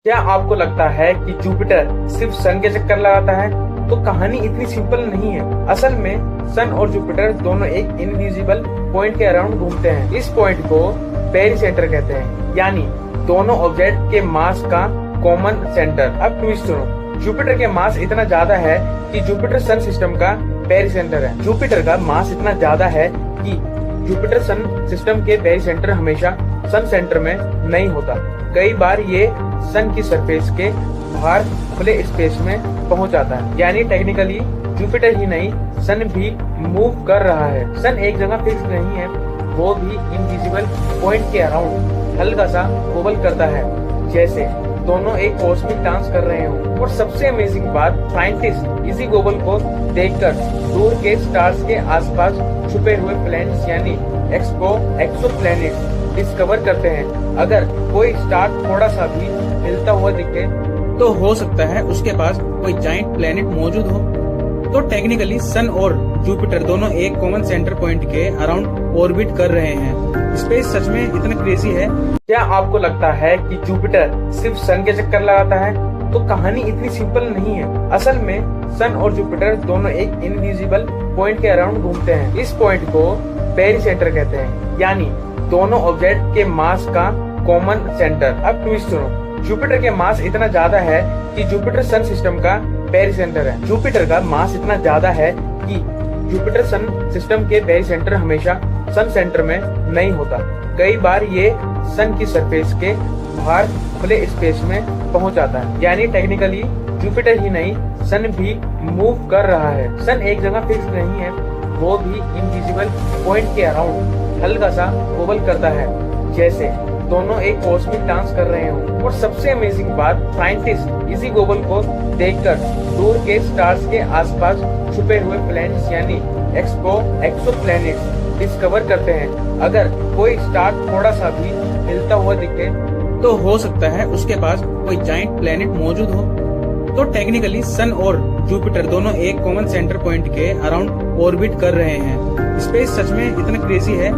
क्या आपको लगता है कि जुपिटर सिर्फ सन के चक्कर लगाता है? तो कहानी इतनी सिंपल नहीं है। असल में सन और जुपिटर दोनों एक इनविजिबल पॉइंट के अराउंड घूमते हैं। इस पॉइंट को पेरिसेंटर कहते हैं, यानी दोनों ऑब्जेक्ट के मास का कॉमन सेंटर। अब ट्विस्ट सुनो, जुपिटर के मास इतना ज्यादा है कि जुपिटर सन सिस्टम का पेरिसेंटर है। जुपिटर का मास इतना ज्यादा है कि जुपिटर सन सिस्टम के पेरिसेंटर हमेशा सन सेंटर में नहीं होता। कई बार ये सन की सरफेस के बाहर खुले स्पेस में पहुंच जाता है, यानी टेक्निकली जुपिटर ही नहीं सन भी मूव कर रहा है। सन एक जगह फिक्स नहीं है, वो भी इनविजिबल पॉइंट के अराउंड हल्का सा वोबल करता है, जैसे दोनों एक कॉस्मिक डांस कर रहे हो। और सबसे अमेजिंग बात, साइंटिस्ट इसी गोबल को देखकर दूर के स्टार्स के आसपास छुपे हुए प्लैनेट्स यानी एक्सोप्लैनेट्स डिस्कवर करते हैं। अगर कोई स्टार थोड़ा सा भी हिलता हुआ दिखे तो हो सकता है उसके पास कोई जाइंट प्लैनेट मौजूद हो। तो टेक्निकली सन और जुपिटर दोनों एक कॉमन सेंटर पॉइंट के अराउंड ऑर्बिट कर रहे हैं। स्पेस सच में इतना क्रेजी है। क्या आपको लगता है कि जुपिटर सिर्फ सन के चक्कर लगाता है? तो कहानी इतनी सिंपल नहीं है। असल में सन और जुपिटर दोनों एक इनविजिबल पॉइंट के अराउंड घूमते हैं। इस पॉइंट को पेरिसेंटर कहते हैं, यानी दोनों ऑब्जेक्ट के मास का कॉमन सेंटर। अब ट्विस्ट सुनो, जुपिटर के मास इतना ज्यादा है कि जुपिटर सन सिस्टम का पेरिसेंटर है। जुपिटर का मास इतना ज्यादा है कि जुपिटर सन सिस्टम के पेरिसेंटर हमेशा सन सेंटर में नहीं होता। कई बार ये सन की सरफेस के बाहर खुले स्पेस में पहुंच जाता है, यानी टेक्निकली जुपिटर ही नहीं सन भी मूव कर रहा है। सन एक जगह फिक्स नहीं है, वो भी इनविजिबल पॉइंट के अराउंड हल्का सा वोबल करता है, जैसे दोनों एक कॉस्मिक डांस कर रहे हो। और सबसे अमेजिंग बात, साइंटिस्ट इसी गोबल को देखकर दूर के स्टार्स के आसपास छुपे हुए प्लैनेट्स यानी एक्सोप्लैनेट्स डिस्कवर करते हैं। अगर कोई स्टार थोड़ा सा भी हिलता हुआ दिखे तो हो सकता है उसके पास कोई जाइंट प्लैनेट मौजूद हो। तो टेक्निकली सन और जुपिटर दोनों एक कॉमन सेंटर पॉइंट के अराउंड ऑर्बिट कर रहे हैं। स्पेस सच में इतना क्रेजी है।